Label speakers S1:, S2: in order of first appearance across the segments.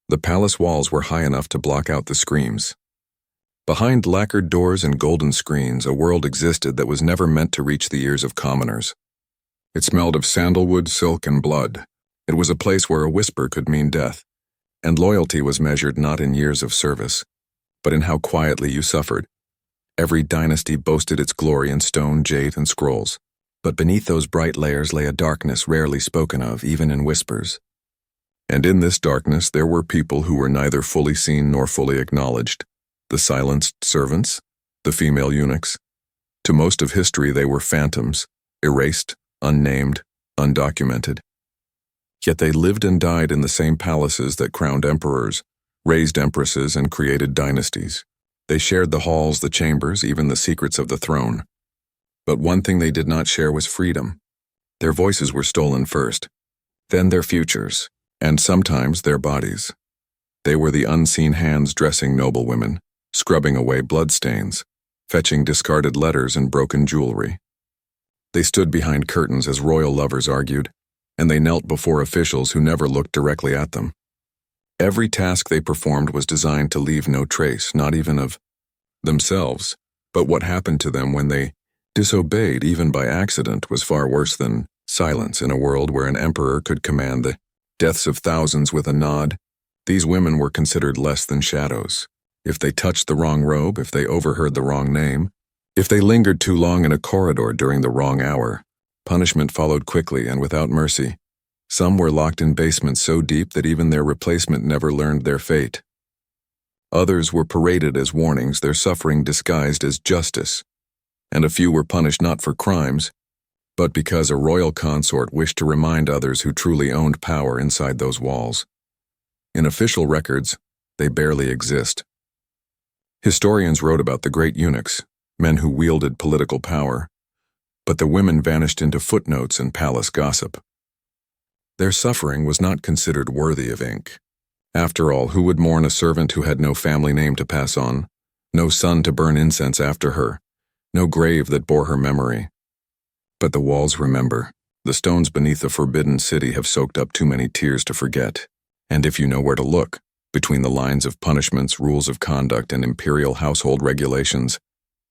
S1: The palace walls were high enough to block out the screams. Behind lacquered doors and golden screens, a world existed that was never meant to reach the ears of commoners. It smelled of sandalwood, silk, and blood. It was a place where a whisper could mean death, and loyalty was measured not in years of service, but in how quietly you suffered. Every dynasty boasted its glory in stone, jade, and scrolls, but beneath those bright layers lay a darkness rarely spoken of, even in whispers. And in this darkness there were people who were neither fully seen nor fully acknowledged. The silenced servants, the female eunuchs. To most of history they were phantoms, erased, unnamed, undocumented. Yet they lived and died in the same palaces that crowned emperors, raised empresses, and created dynasties. They shared the halls, the chambers, even the secrets of the throne. But one thing they did not share was freedom. Their voices were stolen first, then their futures, and sometimes their bodies. They were the unseen hands dressing noble women, scrubbing away bloodstains, fetching discarded letters and broken jewelry. They stood behind curtains as royal lovers argued, and they knelt before officials who never looked directly at them. Every task they performed was designed to leave no trace, not even of themselves, but what happened to them when they disobeyed, even by accident, was far worse than silence. In a world where an emperor could command the deaths of thousands with a nod, these women were considered less than shadows. If they touched the wrong robe, if they overheard the wrong name, if they lingered too long in a corridor during the wrong hour, punishment followed quickly and without mercy. Some were locked in basements so deep that even their replacement never learned their fate. Others were paraded as warnings, their suffering disguised as justice. And a few were punished not for crimes, but because a royal consort wished to remind others who truly owned power inside those walls. In official records, they barely exist. Historians wrote about the great eunuchs, men who wielded political power, but the women vanished into footnotes and palace gossip. Their suffering was not considered worthy of ink. After all, who would mourn a servant who had no family name to pass on, no son to burn incense after her, no grave that bore her memory? But the walls remember. The stones beneath the forbidden city have soaked up too many tears to forget. And if you know where to look, between the lines of punishments, rules of conduct, and imperial household regulations,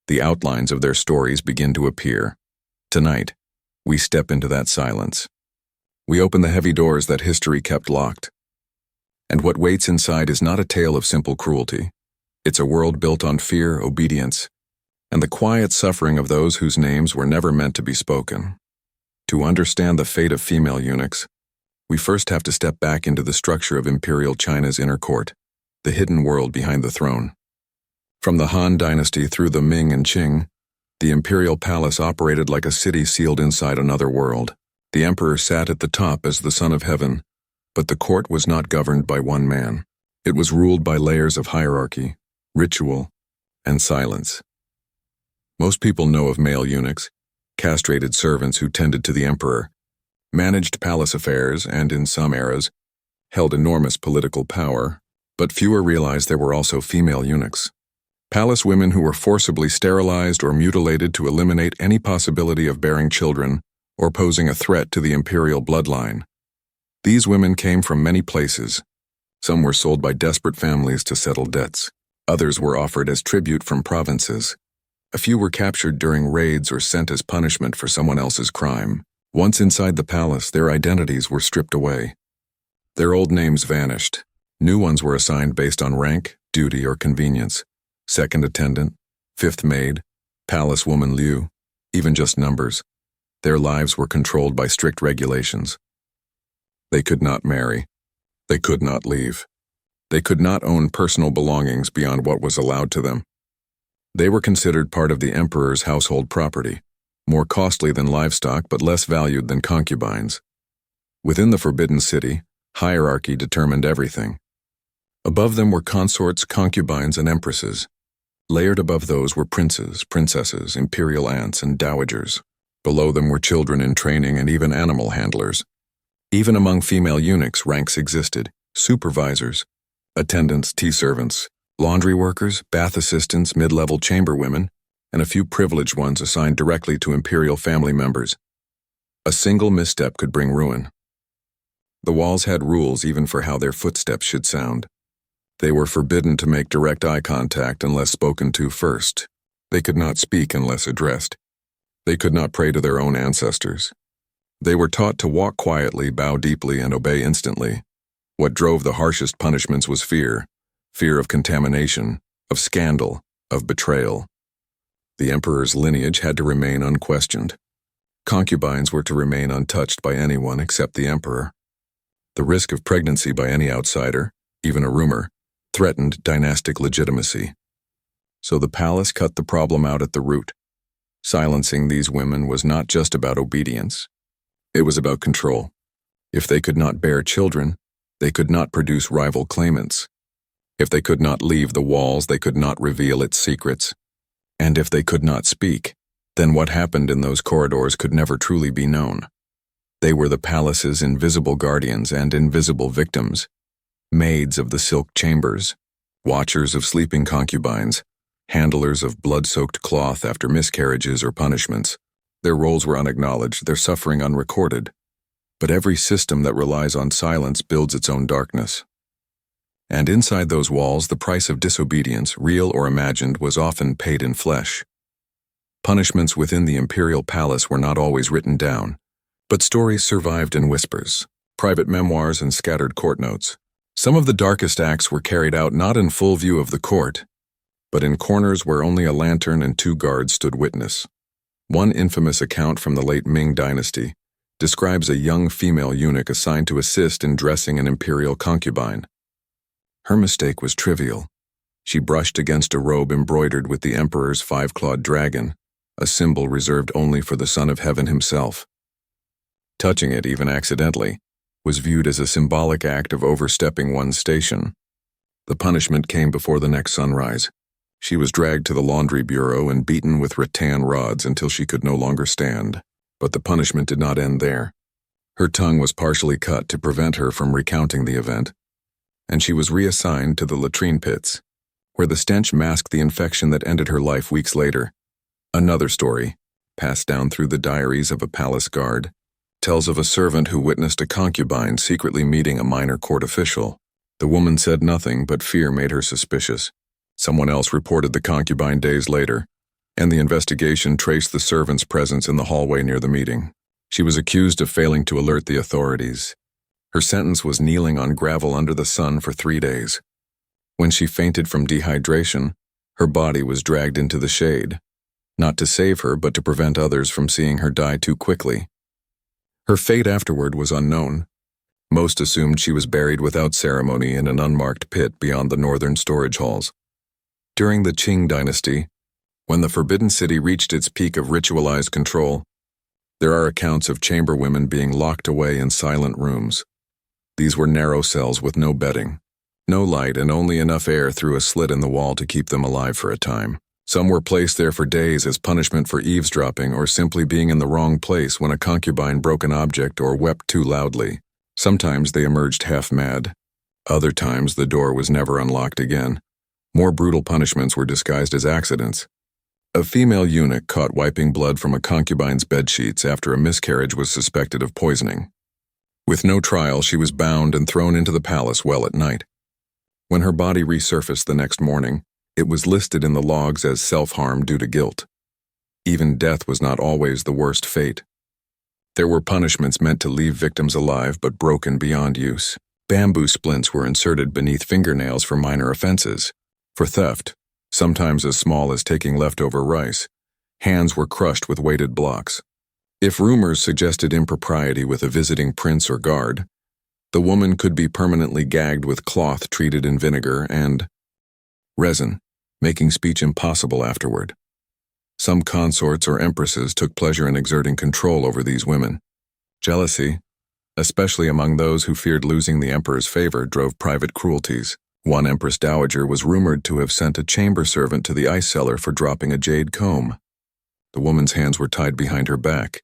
S1: the outlines of their stories begin to appear. Tonight, we step into that silence. We open the heavy doors that history kept locked. And what waits inside is not a tale of simple cruelty. It's a world built on fear, obedience, and the quiet suffering of those whose names were never meant to be spoken. To understand the fate of female eunuchs, we first have to step back into the structure of Imperial China's inner court, the hidden world behind the throne. From the Han Dynasty through the Ming and Qing, the imperial palace operated like a city sealed inside another world. The emperor sat at the top as the son of heaven, but the court was not governed by one man. It was ruled by layers of hierarchy, ritual, and silence. Most people know of male eunuchs, castrated servants who tended to the emperor, managed palace affairs, and in some eras, held enormous political power, but fewer realize there were also female eunuchs. Palace women who were forcibly sterilized or mutilated to eliminate any possibility of bearing children or posing a threat to the imperial bloodline. These women came from many places. Some were sold by desperate families to settle debts. Others were offered as tribute from provinces. A few were captured during raids or sent as punishment for someone else's crime. Once inside the palace, their identities were stripped away. Their old names vanished. New ones were assigned based on rank, duty, or convenience. Second attendant, fifth maid, palace woman Liu, even just numbers. Their lives were controlled by strict regulations. They could not marry. They could not leave. They could not own personal belongings beyond what was allowed to them. They were considered part of the emperor's household property, more costly than livestock but less valued than concubines. Within the Forbidden City, hierarchy determined everything. Above them were consorts, concubines, and empresses. Layered above those were princes, princesses, imperial aunts, and dowagers. Below them were children in training and even animal handlers. Even among female eunuchs, ranks existed: supervisors, attendants, tea servants, laundry workers, bath assistants, mid-level chamber women, and a few privileged ones assigned directly to imperial family members. A single misstep could bring ruin. The walls had rules even for how their footsteps should sound. They were forbidden to make direct eye contact unless spoken to first. They could not speak unless addressed. They could not pray to their own ancestors. They were taught to walk quietly, bow deeply, and obey instantly. What drove the harshest punishments was fear of contamination, of scandal, of betrayal. The emperor's lineage had to remain unquestioned. Concubines were to remain untouched by anyone except the emperor. The risk of pregnancy by any outsider, even a rumor, threatened dynastic legitimacy. So the palace cut the problem out at the root. Silencing these women was not just about obedience. It was about control. If they could not bear children, they could not produce rival claimants. If they could not leave the walls, they could not reveal its secrets. And if they could not speak, then what happened in those corridors could never truly be known. They were the palace's invisible guardians and invisible victims, maids of the silk chambers, watchers of sleeping concubines, handlers of blood-soaked cloth after miscarriages or punishments. Their roles were unacknowledged, their suffering unrecorded. But every system that relies on silence builds its own darkness. And inside those walls, the price of disobedience, real or imagined, was often paid in flesh. Punishments within the imperial palace were not always written down, but stories survived in whispers, private memoirs, and scattered court notes. Some of the darkest acts were carried out not in full view of the court, but in corners where only a lantern and 2 guards stood witness. One infamous account from the late Ming Dynasty describes a young female eunuch assigned to assist in dressing an imperial concubine. Her mistake was trivial. She brushed against a robe embroidered with the emperor's 5-clawed dragon, a symbol reserved only for the Son of Heaven himself. Touching it, even accidentally, was viewed as a symbolic act of overstepping one's station. The punishment came before the next sunrise. She was dragged to the laundry bureau and beaten with rattan rods until she could no longer stand. But the punishment did not end there. Her tongue was partially cut to prevent her from recounting the event, and she was reassigned to the latrine pits, where the stench masked the infection that ended her life weeks later. Another story, passed down through the diaries of a palace guard, tells of a servant who witnessed a concubine secretly meeting a minor court official. The woman said nothing, but fear made her suspicious. Someone else reported the concubine days later, and the investigation traced the servant's presence in the hallway near the meeting. She was accused of failing to alert the authorities. Her sentence was kneeling on gravel under the sun for 3 days. When she fainted from dehydration, her body was dragged into the shade, not to save her but to prevent others from seeing her die too quickly. Her fate afterward was unknown. Most assumed she was buried without ceremony in an unmarked pit beyond the northern storage halls. During the Qing dynasty, when the Forbidden City reached its peak of ritualized control, there are accounts of chamber women being locked away in silent rooms. These were narrow cells with no bedding, no light, and only enough air through a slit in the wall to keep them alive for a time. Some were placed there for days as punishment for eavesdropping or simply being in the wrong place when a concubine broke an object or wept too loudly. Sometimes they emerged half-mad. Other times the door was never unlocked again. More brutal punishments were disguised as accidents. A female eunuch caught wiping blood from a concubine's bedsheets after a miscarriage was suspected of poisoning. With no trial, she was bound and thrown into the palace well at night. When her body resurfaced the next morning, it was listed in the logs as self-harm due to guilt. Even death was not always the worst fate. There were punishments meant to leave victims alive but broken beyond use. Bamboo splints were inserted beneath fingernails for minor offenses. For theft, sometimes as small as taking leftover rice, hands were crushed with weighted blocks. If rumors suggested impropriety with a visiting prince or guard, the woman could be permanently gagged with cloth treated in vinegar and resin, making speech impossible afterward. Some consorts or empresses took pleasure in exerting control over these women. Jealousy, especially among those who feared losing the emperor's favor, drove private cruelties. One empress dowager was rumored to have sent a chamber servant to the ice cellar for dropping a jade comb. The woman's hands were tied behind her back,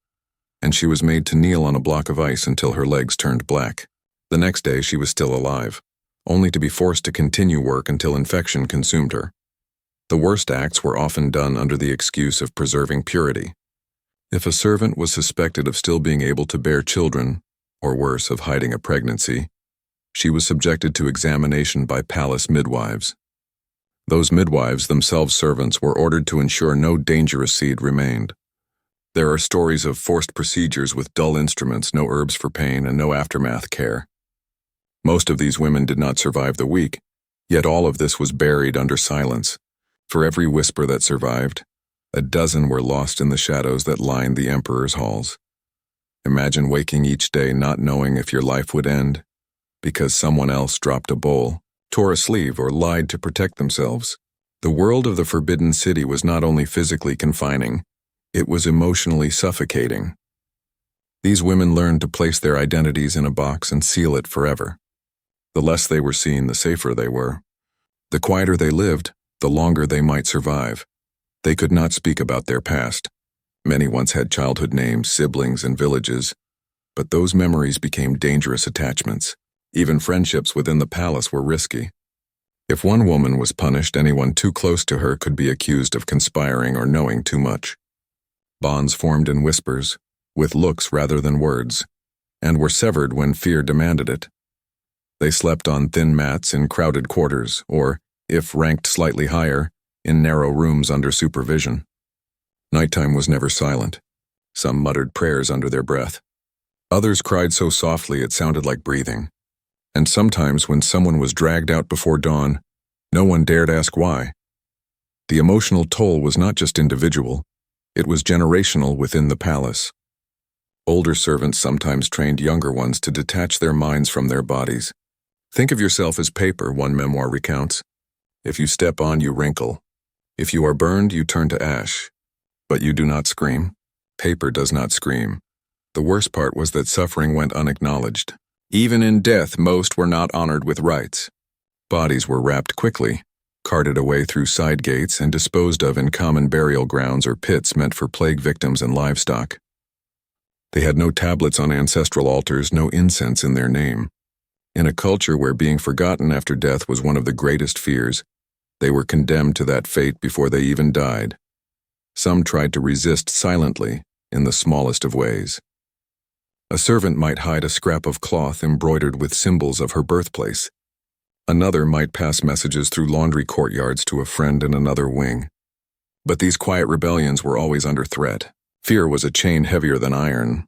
S1: and she was made to kneel on a block of ice until her legs turned black. The next day she was still alive, only to be forced to continue work until infection consumed her. The worst acts were often done under the excuse of preserving purity. If a servant was suspected of still being able to bear children, or worse, of hiding a pregnancy, she was subjected to examination by palace midwives. Those midwives, themselves servants, were ordered to ensure no dangerous seed remained. There are stories of forced procedures with dull instruments, no herbs for pain, and no aftermath care. Most of these women did not survive the week, yet all of this was buried under silence. For every whisper that survived, a dozen were lost in the shadows that lined the emperor's halls. Imagine waking each day not knowing if your life would end because someone else dropped a bowl, tore a sleeve, or lied to protect themselves. The world of the Forbidden City was not only physically confining, it was emotionally suffocating. These women learned to place their identities in a box and seal it forever. The less they were seen, the safer they were. The quieter they lived, the longer they might survive. They could not speak about their past. Many once had childhood names, siblings, and villages, but those memories became dangerous attachments. Even friendships within the palace were risky. If one woman was punished, anyone too close to her could be accused of conspiring or knowing too much. Bonds formed in whispers, with looks rather than words, and were severed when fear demanded it. They slept on thin mats in crowded quarters, or, if ranked slightly higher, in narrow rooms under supervision. Nighttime was never silent. Some muttered prayers under their breath. Others cried so softly it sounded like breathing. And sometimes when someone was dragged out before dawn, no one dared ask why. The emotional toll was not just individual, it was generational within the palace. Older servants sometimes trained younger ones to detach their minds from their bodies. Think of yourself as paper, one memoir recounts. If you step on, you wrinkle. If you are burned, you turn to ash. But you do not scream. Paper does not scream. The worst part was that suffering went unacknowledged. Even in death, most were not honored with rites. Bodies were wrapped quickly, carted away through side gates, and disposed of in common burial grounds or pits meant for plague victims and livestock. They had no tablets on ancestral altars, no incense in their name. In a culture where being forgotten after death was one of the greatest fears, they were condemned to that fate before they even died. Some tried to resist silently, in the smallest of ways. A servant might hide a scrap of cloth embroidered with symbols of her birthplace. Another might pass messages through laundry courtyards to a friend in another wing. But these quiet rebellions were always under threat. Fear was a chain heavier than iron.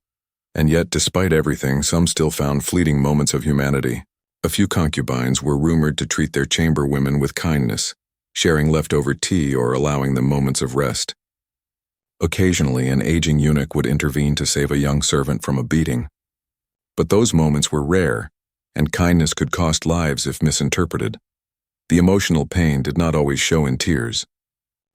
S1: And yet, despite everything, some still found fleeting moments of humanity. A few concubines were rumored to treat their chamber women with kindness, sharing leftover tea or allowing them moments of rest. Occasionally, an aging eunuch would intervene to save a young servant from a beating. But those moments were rare, and kindness could cost lives if misinterpreted. The emotional pain did not always show in tears.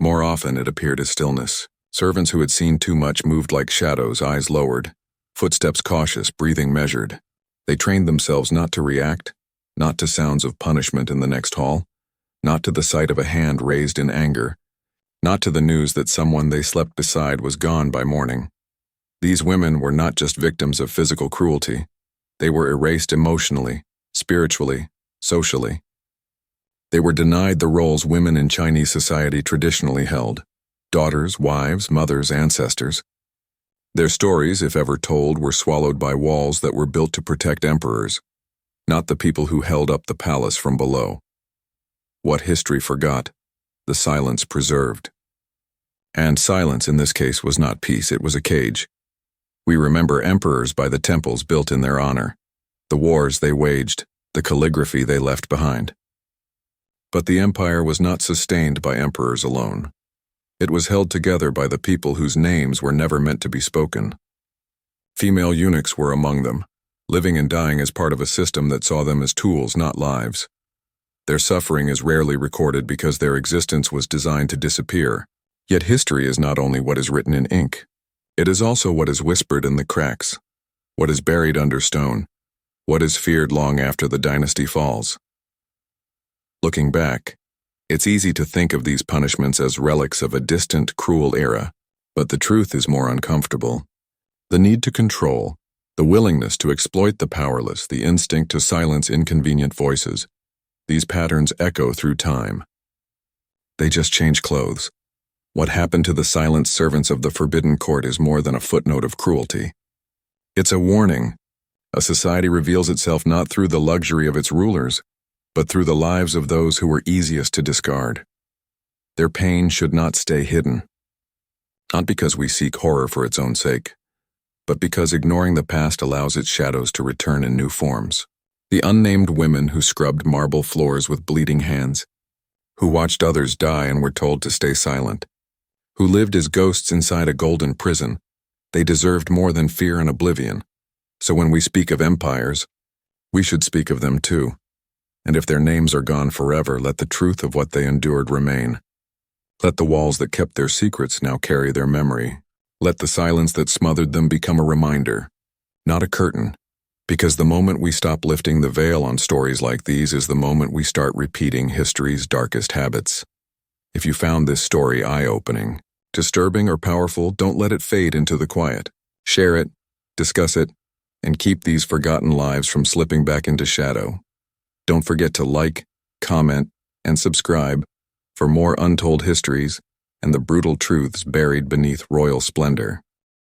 S1: More often, it appeared as stillness. Servants who had seen too much moved like shadows, eyes lowered, footsteps cautious, breathing measured. They trained themselves not to react, not to sounds of punishment in the next hall, not to the sight of a hand raised in anger, not to the news that someone they slept beside was gone by morning. These women were not just victims of physical cruelty. They were erased emotionally, spiritually, socially. They were denied the roles women in Chinese society traditionally held: daughters, wives, mothers, ancestors. Their stories, if ever told, were swallowed by walls that were built to protect emperors, not the people who held up the palace from below. What history forgot, the silence preserved. And silence in this case was not peace, it was a cage. We remember emperors by the temples built in their honor, the wars they waged, the calligraphy they left behind. But the empire was not sustained by emperors alone. It was held together by the people whose names were never meant to be spoken. Female eunuchs were among them, living and dying as part of a system that saw them as tools, not lives. Their suffering is rarely recorded because their existence was designed to disappear. Yet history is not only what is written in ink. It is also what is whispered in the cracks, what is buried under stone, what is feared long after the dynasty falls. Looking back, it's easy to think of these punishments as relics of a distant, cruel era, but the truth is more uncomfortable. The need to control, the willingness to exploit the powerless, the instinct to silence inconvenient voices, these patterns echo through time. They just change clothes. What happened to the silent servants of the Forbidden Court is more than a footnote of cruelty. It's a warning. A society reveals itself not through the luxury of its rulers, but through the lives of those who were easiest to discard. Their pain should not stay hidden. Not because we seek horror for its own sake, but because ignoring the past allows its shadows to return in new forms. The unnamed women who scrubbed marble floors with bleeding hands, who watched others die and were told to stay silent, who lived as ghosts inside a golden prison, they deserved more than fear and oblivion. So when we speak of empires, we should speak of them too. And if their names are gone forever, let the truth of what they endured remain. Let the walls that kept their secrets now carry their memory. Let the silence that smothered them become a reminder, not a curtain, because the moment we stop lifting the veil on stories like these is the moment we start repeating history's darkest habits. If you found this story eye-opening, disturbing, or powerful, don't let it fade into the quiet. Share it, discuss it, and keep these forgotten lives from slipping back into shadow. Don't forget to like, comment, and subscribe for more untold histories and the brutal truths buried beneath royal splendor.